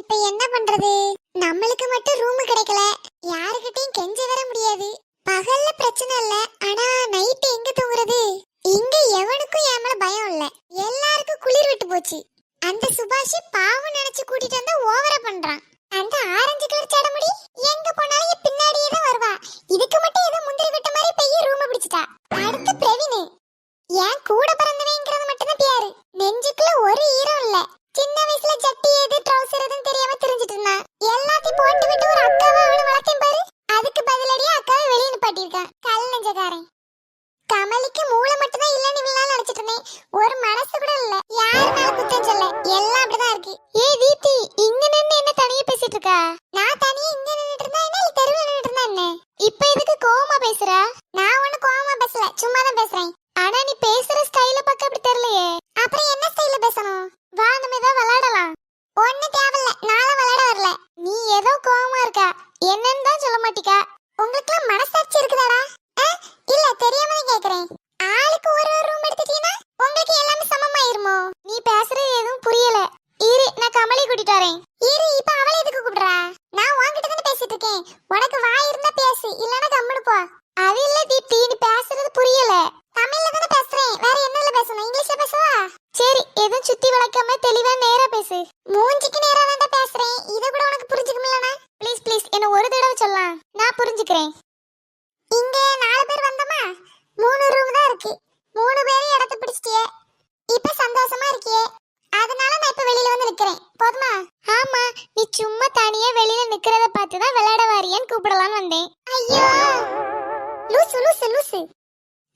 இப்ப என்ன பண்றது? நம்மளுக்கு மட்டும் ரூம் கிடைக்கல, யாருக்கிட்டையும் கெஞ்ச வர முடியாது. பகல்ல பிரச்சனை இல்ல, ஆனா நைட் எங்க தூங்குறது? இங்க எவனுக்கும் என் மேல பயம் இல்ல, எல்லாருக்கும் குளிர் விட்டு போச்சு. அந்த சுபாஷ் பாவம் நினைச்சு கூட்டிட்டு வந்தா ஓவரா பண்றான். அந்த ஆரஞ்சு கலர் சடமுடி எங்க போனாலும் என் பின்னாடியே தான் வருவா. இதுக்கு மட்டும் ஏதோ முந்திரி விட்ட மாதிரி பெரிய ரூம் பிடிச்சிட்டா. அடுத்து பிரவீன், ஏன் கூட பிறந்தவங்கிறது மட்டும் தான் பேரு. நெஞ்சுக்குள்ள ஒரு ஈரம் இல்ல. சின்ன வயசுல ஜட்டி எது ட்ரவுசர் எதுன்னு தெரியாம தெரிஞ்சிட்டு இருந்தான். எல்லாத்தையும் போட்டு விட்டு ஒரு அக்காவை அவனை வளர்த்தேன் பாரு. அதுக்கு பதிலடியா அக்காவை வெளியே நிப்பாட்டியிருக்கான் கல் நெஞ்சக்காரன். கமலிக்கு மூளை மட்டும் தான் இல்லன்னு இவ்வளவு நினைச்சிட்டு இருந்தேன். ஒரு மனசு கூட இல்ல. யாரு மேல குத்தம் சொல்ல, எல்லாம் அப்படிதான் இருக்கு. ஏ தீப்தி, இங்க நின்னு என்ன தனியா பேசிட்டு இருக்கா? நான் தனியா இங்க நின்னுட்டு இருந்தா என்ன, இல்ல தெருவுல நின்னுட்டு இருந்தா என்ன? இப்ப எதுக்கு கோவமா பேசுற? நான் ஒண்ணு கோவமா பேசல, சும்மா தான் பேசுறேன். ஆனா நீ பேசுற ஸ்டைல பார்க்க அப்படி தெரியலையே. அப்புறம் என்ன ஸ்டைல பேசணும்? வா நம்ம ஏதாவது விளையாடலாம். ஒண்ணு தேவையில்ல, நானும் விளையாட வரல. நீ ஏதோ கோவமா இருக்கா, என்னன்னு தான் சொல்ல மாட்டிக்கா. உங்களுக்குலாம் மனசாட்சி இருக்குதாடா? இல்ல தெரியாம தான் கேக்குறேன். ஆளுக்கு ஒரு ஒரு ரூம் எடுத்துட்டீங்கன்னா உங்களுக்கு எல்லாமே சமமாயிருமோ? நீ பேசுறது எதுவும் புரியல. இரு, நான் கமலி கூட்டிட்டு வரேன். இரு, இப்ப அவளை எதுக்கு கூப்பிடுறா? நான் உன்கிட்ட தானே பேசிட்டு இருக்கேன். உனக்கு வாய் இருந்தா பேசு, இல்லன்னா கம்முனு போ. அது இல்ல தீப்தி, நீ பேசுறது புரியல. தமிழ்ல தானே பேசுறேன், வேற என்னல பேசணும்? இங்கிலீஷ்ல பேசவா? சரி, எதுவும் சுத்தி வளைக்காம தெளிவா நேரா பேசு. மூஞ்சிக்கு நேரா தான் பேசுறேன், இத கூட உனக்கு புரிஞ்சுக்கும்லனா? ப்ளீஸ் ப்ளீஸ், என்ன ஒரு தடவை சொல்லலாம், நான் புரிஞ்சுக்கிறேன். இங்க 4 பேர் வந்தோமா, 3 ரூம் தான் இருக்கு. 3 பேரும் இடத்தை பிடிச்சிட்டியே, இப்ப சந்தோஷமா இருக்கியே. அதனால நான் இப்ப வெளியில வந்து நிக்கிறேன், போதுமா? ஆமா, நீ சும்மா தனியா வெளியில நிக்கிறத பார்த்து தான் விளையாட வாரியேன்னு கூப்பிடலான்னு வந்தேன். ஐயோ லூசு லூசு லூசு,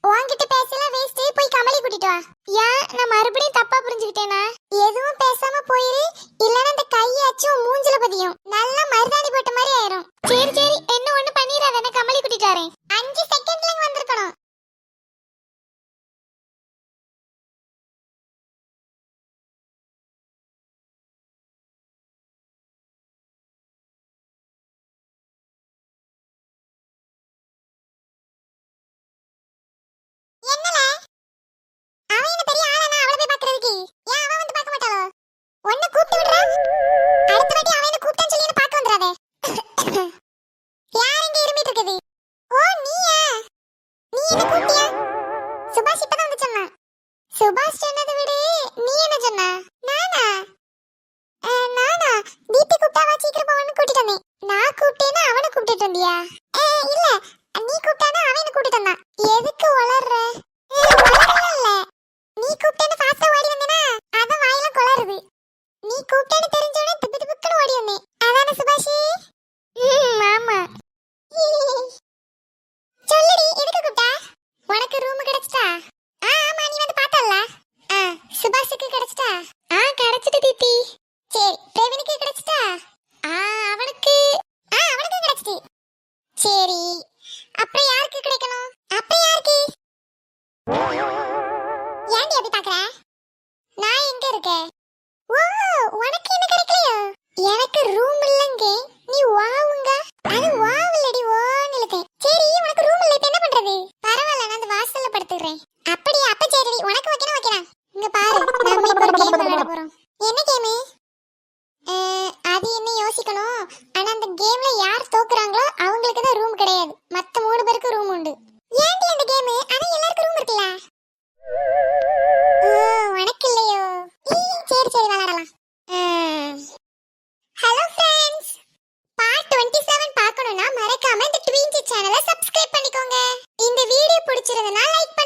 உன்கிட்ட பேசலாம் வேஸ்ட். போய் கமலி கூட்டிட்டு வா. ஏன், நான் மறுபடியும் தப்பா புரிஞ்சுக்கிட்டேனா? எதுவும் பேசாம போயிரு, இல்லன்னா இந்த கையாச்சும் மூஞ்சில பதியும். நல்லா மருதாணி போட்ட மாதிரி ஆயிரும். சரி சரி, என்ன ஒண்ணு பண்ணிராத, நான் கமலி கூட்டிட்டு வரேன். 5 செகண்ட்ல வந்திருக்கணும். என்னல அவன் என்ன பெரிய ஆளா, நான் அவளை போய் பார்க்கிறதுக்கு? ஏன் அவன் வந்து பார்க்க மாட்டாளோ? ஒண்ணு கூப்பிட்டு விடுறா, அடுத்த வாட்டி அவன் என்ன கூப்பிட்டான்னு சொல்லி என்ன பார்க்க வந்துடாதே. யார் இங்க இருமிட்டு இருக்குது? ஓ நீயா? நீ என்ன கூப்பிட்டியா? சுபாஷ் இப்பதான் வந்து சொன்னான். சுபாஷ் சொன்னதை விட நீ என்ன சொன்ன? நானா? நானா தீப்தி கூப்பிட்டாவா, சீக்கிரம் போன்னு கூட்டிட்டு வந்தேன். நான் கூப்பிட்டேன்னா அவனை கூப்பிட்டு வந்தியா? இல்ல, நீ கூப்பிட்டானா அவனை கூட்டிட்டு வந்தான். எதுக்கு வளர்ற? வளரல, நீ கூப்பிட்டேன்னு ஃபாஸ்டா ஓடி வந்தேனா, அதான் வாயில கொளறுது. நீ கூப்பிட்டேன்னு தெரிஞ்சவனே திப்பு திப்புக்குன்னு ஓடி வந்தேன். அதானே சுபாஷ்? ஆமா. சொல்லுடி, எதுக்கு கூப்பிட்டா? உனக்கு ரூம் கிடைச்சிட்டா? ஆமா, நீ வந்து பார்த்தல்ல. சுபாஷுக்கு கிடைச்சிட்டா? கிடைச்சிட்டு தீப்தி. சரி, பிரவீனுக்கு கிடைச்சிட்டா? அவனுக்கு அவனுக்கு கிடைச்சிட்டு. சரி, அப்புறம் யாருக்கு கிடைக்கணும்? அப்புறம் யாருக்கு? ஏன்டி அப்படி பாக்குற? நான் எங்க இருக்கேன்? ஓ, உனக்கு என்ன கிடைக்கலையோ? எனக்கு ரூம் இல்லங்க. நீ வாவுங்க. அது வாவலடி ஓன்னு இழுத்தேன். சரி, உனக்கு ரூம் இல்ல, இப்ப என்ன பண்றது? பரவாயில்ல, நான் அந்த வாசல்ல படுத்துக்கிறேன். அப்படியே, அப்ப சரி, உனக்கு வைக்கிறேன். இங்க பாரு, நம்ம இப்ப ஒரு கேம் விளையாட போறோம். என்ன கேம்? அது என்ன யோசிக்கணும். ஆனா அந்த கேம்ல யார் தோக்குறாங்களோ அவங்களுக்கு தான் ரூம் கிடையாது, மத்த 3 பேருக்கு ரூம் உண்டு. ஏன்டி அந்த கேம்? ஆனா எல்லாருக்கும் ரூம் இருக்குல்ல. உனக்கு இல்லையோ? சரி சரி, விளையாடலாம். ஹலோ ஃப்ரெண்ட்ஸ், பார்ட் 27 பார்க்கணும்னா மறக்காம இந்த ட்வீன்ஸ் சேனலை சப்ஸ்கிரைப் பண்ணிக்கோங்க. இந்த வீடியோ பிடிச்சிருந்தா லைக்